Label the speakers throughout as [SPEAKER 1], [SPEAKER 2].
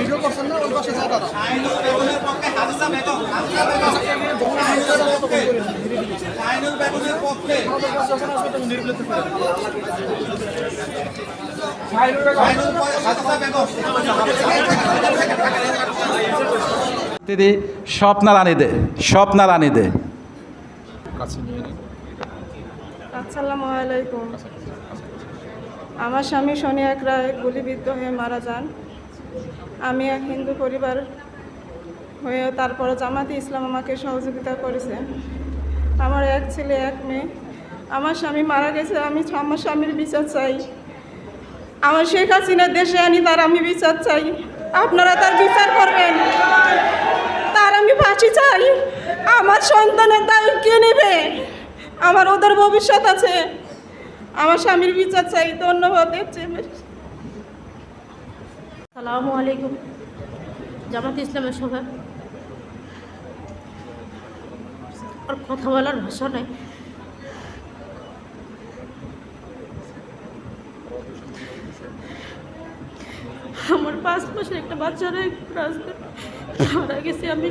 [SPEAKER 1] Video করছেন না, ওই পাশে যা দাঁড়া।
[SPEAKER 2] দিদি স্বপ্না রানী দে, স্বপ্না রানী দে।
[SPEAKER 3] আসসালামু আলাইকুম। আমার স্বামী শনি এক রায় গুলিবিদ্ধ হয়ে মারা যান। আমি এক হিন্দু পরিবার হয়ে তারপরে জামাতে ইসলাম আমাকে সহযোগিতা করেছে। আমার এক ছেলে এক মেয়ে। আমার স্বামী মারা গেছে, আমি আমার স্বামীর বিচার চাই। আমার শেখ হাসিনা দেশে আনি তার আমি বিচার চাই। আপনারা তার বিচার করবেন, তার আমি ফাঁসি চাই। আমার সন্তানের দায় কে নেবে? আমার ওদের ভবিষ্যৎ আছে। আমার স্বামীর বিচার চাই। ধন্যবাদ।
[SPEAKER 4] আসসালামু আলাইকুম। জামাত ইসলামের সভা আর কথা বলার ভাষা নাই। আমার 5 মাসের একটা বাচ্চারা মারা গেছে। আমি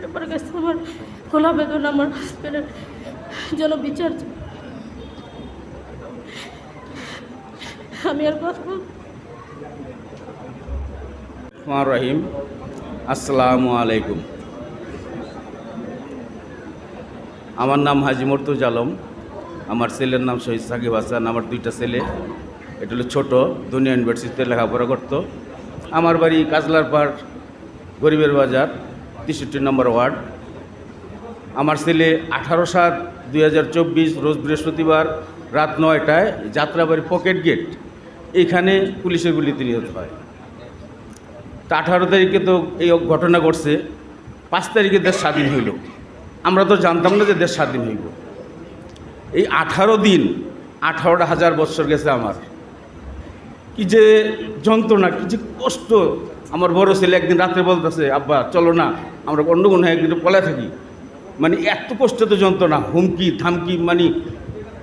[SPEAKER 4] আমার কাছে আমার খোলা বেদনা, আমার হাজবেন্ডের জন্য বিচার। আমি আর কথা
[SPEAKER 5] রহিম। আসসালামু আলাইকুম। আমার নাম হাজি মর্তুজা আলম। আমার ছেলের নাম শহীদ সাকিব হাসান। আমার 2টা ছেলে। এটা হলো ছোটো, দুনিয়া ইউনিভার্সিটিতে লেখাপড়া করতো। আমার বাড়ি কাজলার পাড়, গরিবের বাজার, 63 নম্বর ওয়ার্ড। আমার ছেলে 18/7/2024 রোজ বৃহস্পতিবার রাত 9টায় যাত্রাবাড়ি পকেট গেট এইখানে পুলিশের গুলিতে নিহত হয়। তা 18 তারিখে তো এই ঘটনা ঘটছে, 5 তারিখে দেশ স্বাধীন হইল। আমরা তো জানতাম না যে দেশ স্বাধীন হইব। এই 18 দিন 18,000 বৎসর গেছে আমার। কি যে যন্ত্রণা, কি যে কষ্ট। আমার বড় ছেলে একদিন রাত্রে বলতেছে, আব্বা চলো না আমরা অন্য কোনো একদিন পলায় থাকি। মানে এত কষ্ট তো যন্ত্রণা, হুমকি থামকি, মানে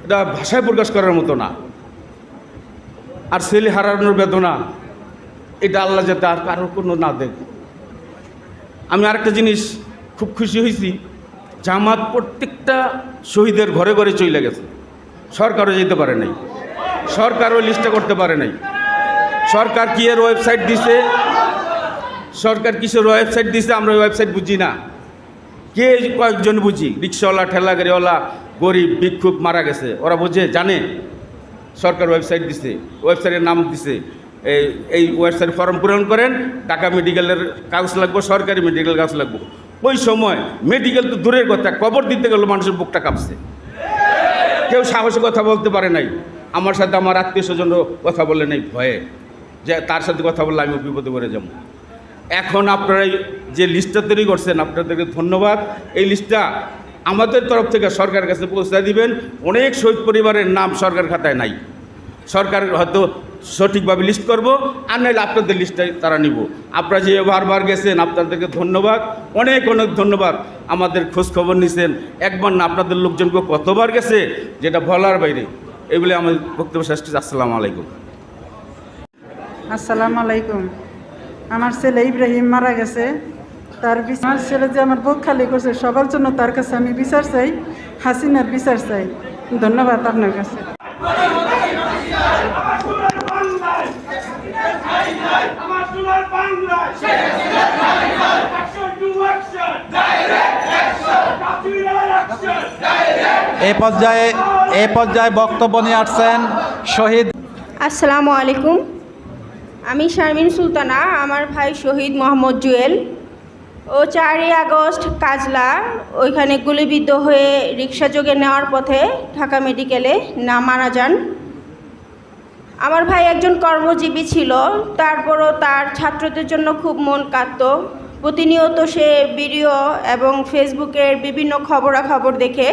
[SPEAKER 5] এটা ভাষায় প্রকাশ করার মতো না। আর ছেলে হারানোর বেদনা, এটা আল্লাহ যাতে আর কারোর কোনো না দেখ। আমি আরেকটা জিনিস খুব খুশি হয়েছি, জামাত প্রত্যেকটা শহীদের ঘরে ঘরে চলে গেছে। সরকারও যেতে পারে নাই, সরকারও লিস্টটা করতে পারে নাই। সরকার কি এর ওয়েবসাইট দিছে, সরকার কিসের ওয়েবসাইট দিছে আমরা ওই ওয়েবসাইট বুঝি না। কে কয়েকজন বুঝি, রিক্সাওয়ালা, ঠেলা গাড়িওয়ালা, গরিব ভিক্ষুক মারা গেছে, ওরা বুঝে জানে। সরকার ওয়েবসাইট দিছে, ওয়েবসাইটের নাম দিছে, এই ওয়েবসাইট ফর্ম পূরণ করেন, ঢাকা মেডিকেলের কাগজ লাগবো, সরকারি মেডিকেল কাগজ লাগবো। ওই সময় মেডিকেল তো দূরের কথা, কবর দিতে গেল মানুষের বুকটা কাঁপছে। কেউ সাহসে কথা বলতে পারে নাই। আমার সাথে আমার আত্মীয় স্বজনও কথা বলে নাই ভয়ে, যে তার সাথে কথা বললে আমি বিপদে পড়ে যাব। এখন আপনারা যে লিস্টটা তৈরি করছেন, আপনাদেরকে ধন্যবাদ। এই লিস্টটা আমাদের তরফ থেকে সরকারের কাছে পৌঁছে দিবেন। অনেক শহীদ পরিবারের নাম সরকার খাতায় নাই, সরকার হয়তো সঠিকভাবে লিস্ট করব, আর নাহলে আপনাদের লিস্টটাই তারা নিব। আপনারা যে বারবার গেছেন, আপনাদেরকে ধন্যবাদ, অনেক অনেক ধন্যবাদ। আমাদের খোঁজখবর নিছেন, একবার না আপনাদের লোকজনকে কতবার গেছে যেটা বলার বাইরে। এগুলি আমার বক্তব্য শেষ করছি। আসসালামু আলাইকুম।
[SPEAKER 6] আসসালামু আলাইকুম। আমার ছেলে ইব্রাহিম মারা গেছে, তার আমার ছেলে যে আমার বুক খালি করছে, সবার জন্য তার কাছে আমি বিচার চাই, হাসিনার বিচার চাই। ধন্যবাদ আপনার কাছে।
[SPEAKER 2] এ পর্যায়ে বক্তব্য নিয়ে আসছেন শহীদ।
[SPEAKER 7] আসসালামু আলাইকুম। আমি শারমিন সুলতানা। আমার ভাই শহীদ মোহাম্মদ জুয়েল, ও 4ই আগস্ট কাজলা ওইখানে গুলিবিদ্ধ হয়ে রিক্সা যোগে নেওয়ার পথে ঢাকা মেডিকেলে মারা যান। আমার ভাই একজন কর্মজীবী ছিল, তারপরও তার ছাত্রদের জন্য খুব মন কাঁদত। প্রতিনিয়ত সে ভিডিও এবং ফেসবুকের বিভিন্ন খবরাখবর দেখে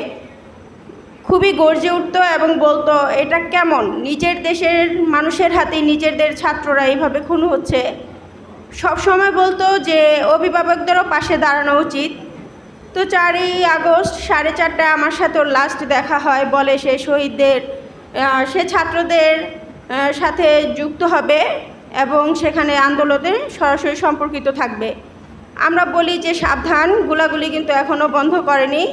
[SPEAKER 7] খুবই গর্জে উঠত এবং বলতো, এটা কেমন, নিজের দেশের মানুষের হাতে নিজেদের ছাত্ররা এইভাবে খুন হচ্ছে। সব সময় বলতো যে অভিভাবকদেরও পাশে দাঁড়ানো উচিত। তো 4ই আগস্ট 4:30টায় আমার সাথে ওর লাস্ট দেখা হয়, বলে সে শহীদদের সে ছাত্রদের সাথে যুক্ত হবে এবং সেখানে আন্দোলনে সরাসরি সম্পর্কিত থাকবে। আমরা বলি যে সাবধান, গোলাগুলি কিন্তু এখনও বন্ধ করেনি,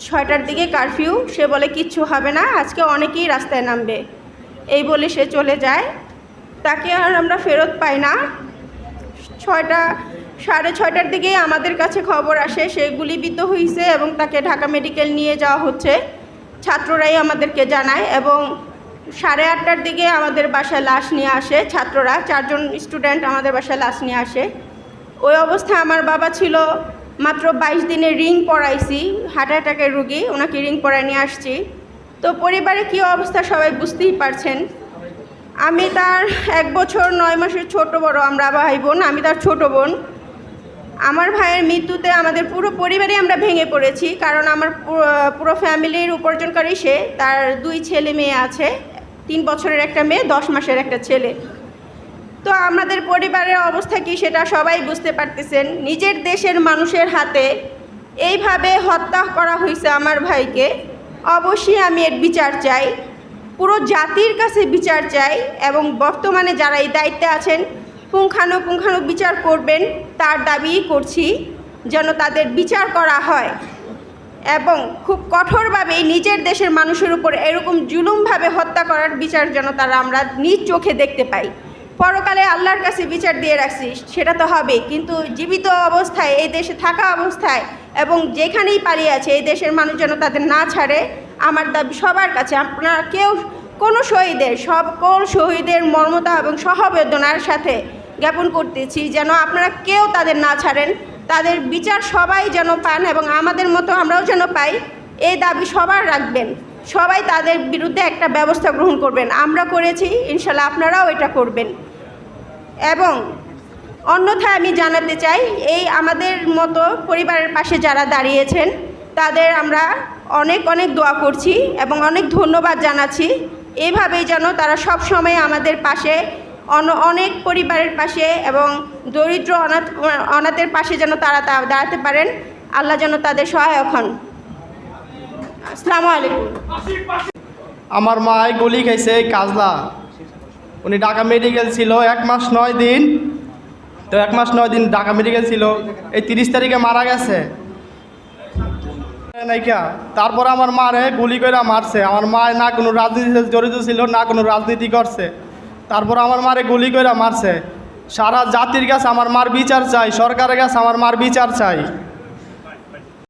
[SPEAKER 7] 6টার দিকে কারফিউ। সে বলে কিচ্ছু হবে না, আজকে অনেকেই রাস্তায় নামবে, এই বলে সে চলে যায়। তাকে আর আমরা ফেরত পাই না। 6:30টার দিকে আমাদের কাছে খবর আসে সে গুলিবিদ্ধ হয়েছে এবং তাকে ঢাকা মেডিকেল নিয়ে যাওয়া হচ্ছে, ছাত্ররাই আমাদেরকে জানায়। এবং 8:30টার দিকে আমাদের বাসায় লাশ নিয়ে আসে ছাত্ররা, 4 জন স্টুডেন্ট আমাদের বাসায় লাশ নিয়ে আসে। ওই অবস্থায় আমার বাবা ছিল মাত্র 22 দিনের, রিং পরাইছি, হার্ট অ্যাটাকের রুগী, ওনাকে রিং পরাই নিয়ে আসছি। তো পরিবারে কী অবস্থা সবাই বুঝতেই পারছেন। আমি তার 1 বছর 9 মাসের ছোট বড়, আমরা ভাই বোন, আমি তার ছোট বোন। আমার ভাইয়ের মৃত্যুতে আমাদের পুরো পরিবারই আমরা ভেঙে পড়েছি, কারণ আমার পুরো ফ্যামিলির উপার্জনকারী সে। তার 2 ছেলে মেয়ে আছে, 3 বছরের একটা মেয়ে, 10 মাসের একটা ছেলে। তো আমাদের পরিবারের অবস্থা কি সেটা সবাই বুঝতে পারতেছেন। নিজের দেশের মানুষের হাতে এইভাবে হত্যা করা হয়েছে আমার ভাইকে, অবশ্যই আমি এর বিচার চাই, পুরো জাতির কাছে বিচার চাই। এবং বর্তমানে যারা এই দায়িত্বে আছেন পুঙ্খানুপুঙ্খানু বিচার করবেন তার দাবি করছি, যেন তাদের বিচার করা হয় এবং খুব কঠোরভাবে নিজের দেশের মানুষের উপর এরকম জুলুমভাবে হত্যা করার বিচার যেন তারা আমরা নিজ চোখে দেখতে পাই। পরকালে আল্লাহর কাছে বিচার দিয়ে রাখছি, সেটা তো হবে, কিন্তু জীবিত অবস্থায় এই দেশে থাকা অবস্থায় এবং যেখানেই পালিয়ে আছে এই দেশের মানুষ যেন তাদের না ছাড়ে। আমার দাবি সবার কাছে, আপনারা কেউ কোনো শহীদের, সকল শহীদের মর্মতা এবং সহবেদনার সাথে জ্ঞাপন করতেছি যেন আপনারা কেউ তাদের না ছাড়েন, তাদের বিচার সবাই যেন পান এবং আমাদের মতো আমরাও যেন পাই, এই দাবি সবার রাখবেন। সবাই তাদের বিরুদ্ধে একটা ব্যবস্থা গ্রহণ করবেন, আমরা করেছি, ইনশাল্লাহ আপনারাও এটা করবেন। এবং অন্যথায় আমি জানাতে চাই, এই আমাদের মতো পরিবারের পাশে যারা দাঁড়িয়েছেন তাদের আমরা অনেক অনেক দোয়া করছি এবং অনেক ধন্যবাদ জানাচ্ছি। এইভাবেই যেন তারা সব সময় আমাদের পাশে, অনেক পরিবারের পাশে এবং দরিদ্র অনাথের পাশে যেন তারা দাঁড়াতে পারেন। আল্লাহ যেন তাদের সহায়ক হন। আসসালামু আলাইকুম।
[SPEAKER 1] আমার মায় গুলি খাইছে কাজলা, উনি ঢাকা মেডিকেল ছিল 1 মাস 9 দিন। তো 1 মাস 9 দিন ঢাকা মেডিকেল ছিল, এই 30 তারিখে মারা গেছে নাইকা। তারপর আমার মারে গুলি করে মারছে। আমার মা না কোনো রাজনীতিতে জড়িত ছিল, না কোনো রাজনীতি করছে। তারপর আমার মারে গুলি করে মারছে। সারা জাতির কাছে আমার মার বিচার চাই, সরকারের কাছে আমার মার বিচার চাই।